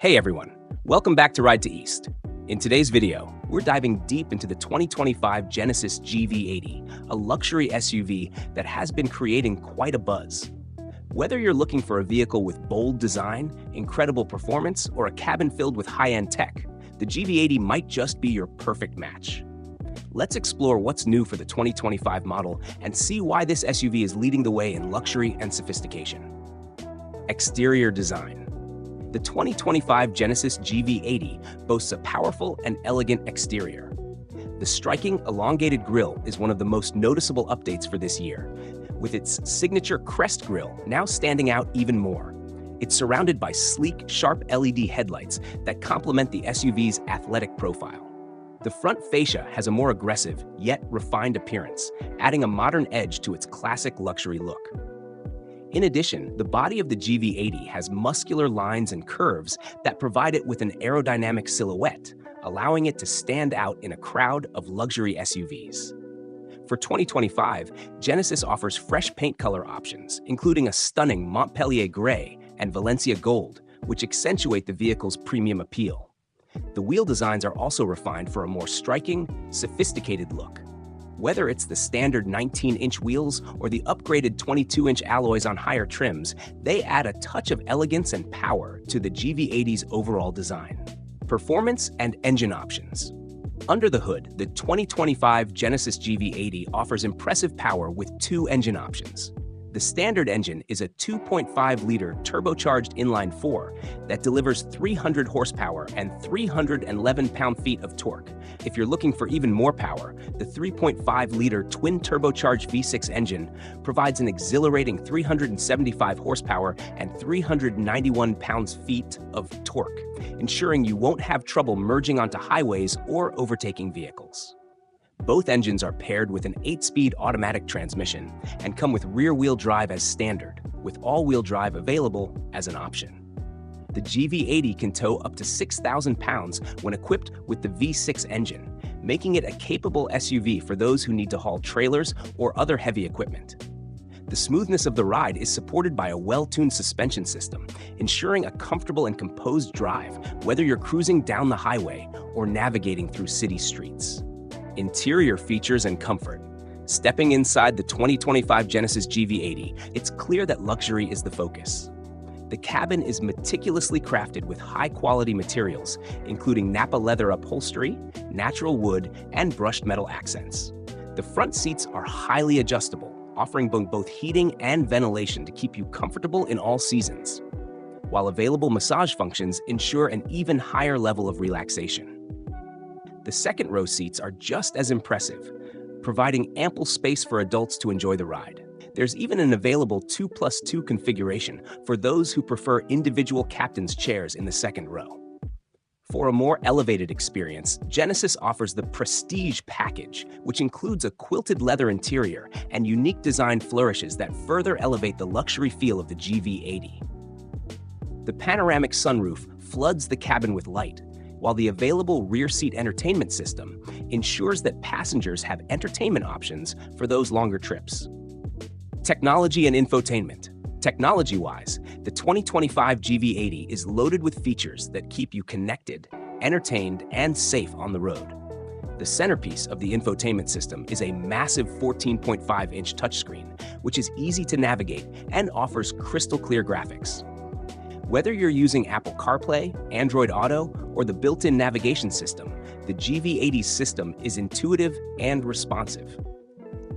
Hey everyone, welcome back to Ride to East. In today's video, we're diving deep into the 2025 Genesis GV80, a luxury SUV that has been creating quite a buzz. Whether you're looking for a vehicle with bold design, incredible performance, or a cabin filled with high-end tech, the GV80 might just be your perfect match. Let's explore what's new for the 2025 model and see why this SUV is leading the way in luxury and sophistication. Exterior design. The 2025 Genesis GV80 boasts a powerful and elegant exterior. The striking, elongated grille is one of the most noticeable updates for this year, with its signature crest grille now standing out even more. It's surrounded by sleek, sharp LED headlights that complement the SUV's athletic profile. The front fascia has a more aggressive, yet refined appearance, adding a modern edge to its classic luxury look. In addition, the body of the GV80 has muscular lines and curves that provide it with an aerodynamic silhouette, allowing it to stand out in a crowd of luxury SUVs. For 2025, Genesis offers fresh paint color options, including a stunning Montpellier Gray and Valencia Gold, which accentuate the vehicle's premium appeal. The wheel designs are also refined for a more striking, sophisticated look. Whether it's the standard 19-inch wheels or the upgraded 22-inch alloys on higher trims, they add a touch of elegance and power to the GV80's overall design. Performance and engine options. Under the hood, the 2025 Genesis GV80 offers impressive power with two engine options. The standard engine is a 2.5-liter turbocharged inline-4 that delivers 300 horsepower and 311 pound-feet of torque. If you're looking for even more power, the 3.5-liter twin-turbocharged V6 engine provides an exhilarating 375 horsepower and 391 pounds-feet of torque, ensuring you won't have trouble merging onto highways or overtaking vehicles. Both engines are paired with an 8-speed automatic transmission and come with rear-wheel drive as standard, with all-wheel drive available as an option. The GV80 can tow up to 6,000 pounds when equipped with the V6 engine, making it a capable SUV for those who need to haul trailers or other heavy equipment. The smoothness of the ride is supported by a well-tuned suspension system, ensuring a comfortable and composed drive, whether you're cruising down the highway or navigating through city streets. Interior features and comfort. Stepping inside the 2025 Genesis GV80, it's clear that luxury is the focus. The cabin is meticulously crafted with high-quality materials, including Napa leather upholstery, natural wood, and brushed metal accents. The front seats are highly adjustable, offering both heating and ventilation to keep you comfortable in all seasons, while available massage functions ensure an even higher level of relaxation. The second row seats are just as impressive, providing ample space for adults to enjoy the ride. There's even an available 2+2 configuration for those who prefer individual captain's chairs in the second row. For a more elevated experience, Genesis offers the Prestige package, which includes a quilted leather interior and unique design flourishes that further elevate the luxury feel of the GV80. The panoramic sunroof floods the cabin with light, while the available rear seat entertainment system ensures that passengers have entertainment options for those longer trips. Technology and infotainment. Technology-wise, the 2025 GV80 is loaded with features that keep you connected, entertained, and safe on the road. The centerpiece of the infotainment system is a massive 14.5-inch touchscreen, which is easy to navigate and offers crystal-clear graphics. Whether you're using Apple CarPlay, Android Auto, or the built-in navigation system, the GV80's system is intuitive and responsive.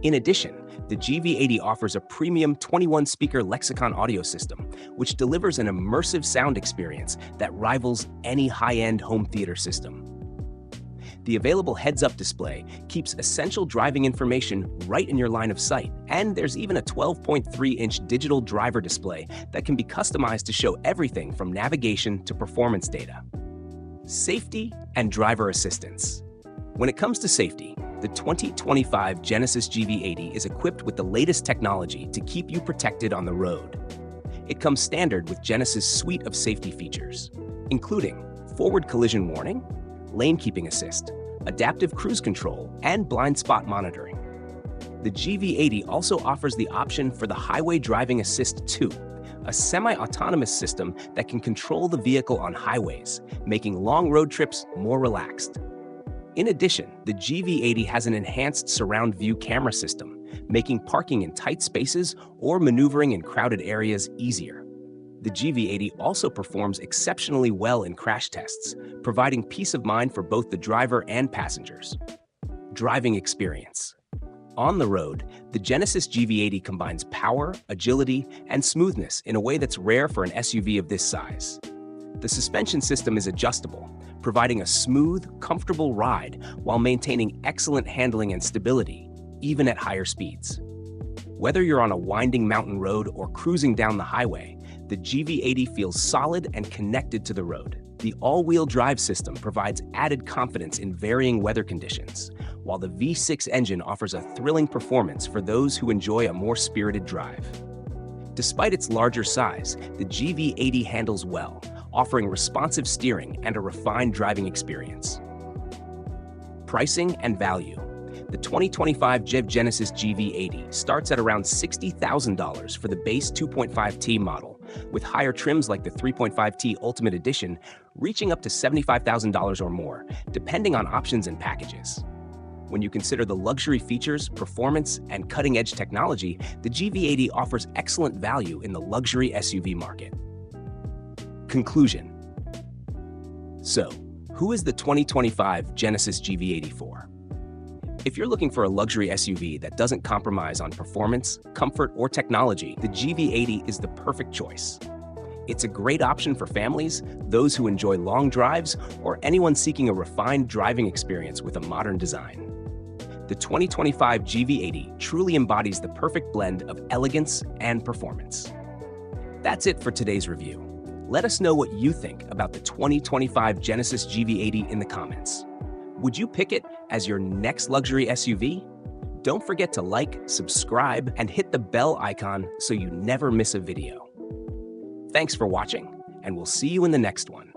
In addition, the GV80 offers a premium 21-speaker Lexicon audio system, which delivers an immersive sound experience that rivals any high-end home theater system. The available heads-up display keeps essential driving information right in your line of sight, and there's even a 12.3-inch digital driver display that can be customized to show everything from navigation to performance data. Safety and driver assistance. When it comes to safety, the 2025 Genesis GV80 is equipped with the latest technology to keep you protected on the road. It comes standard with Genesis' suite of safety features, including forward collision warning, lane keeping assist, adaptive cruise control, and blind spot monitoring. The GV80 also offers the option for the Highway Driving Assist 2, a semi-autonomous system that can control the vehicle on highways, making long road trips more relaxed. In addition, the GV80 has an enhanced surround view camera system, making parking in tight spaces or maneuvering in crowded areas easier. The GV80 also performs exceptionally well in crash tests, providing peace of mind for both the driver and passengers. Driving experience. On the road, the Genesis GV80 combines power, agility, and smoothness in a way that's rare for an SUV of this size. The suspension system is adjustable, providing a smooth, comfortable ride while maintaining excellent handling and stability, even at higher speeds. Whether you're on a winding mountain road or cruising down the highway, the GV80 feels solid and connected to the road. The all-wheel drive system provides added confidence in varying weather conditions, while the V6 engine offers a thrilling performance for those who enjoy a more spirited drive. Despite its larger size, the GV80 handles well, offering responsive steering and a refined driving experience. Pricing and value. The 2025 Genesis GV80 starts at around $60,000 for the base 2.5T model, with higher trims like the 3.5T Ultimate Edition reaching up to $75,000 or more, depending on options and packages. When you consider the luxury features, performance, and cutting-edge technology, the GV80 offers excellent value in the luxury SUV market. Conclusion. So, who is the 2025 Genesis GV80 for? If you're looking for a luxury SUV that doesn't compromise on performance, comfort, or technology, the GV80 is the perfect choice. It's a great option for families, those who enjoy long drives, or anyone seeking a refined driving experience with a modern design. The 2025 GV80 truly embodies the perfect blend of elegance and performance. That's it for today's review. Let us know what you think about the 2025 Genesis GV80 in the comments. Would you pick it as your next luxury SUV? Don't forget to like, subscribe, and hit the bell icon so you never miss a video. Thanks for watching, and we'll see you in the next one.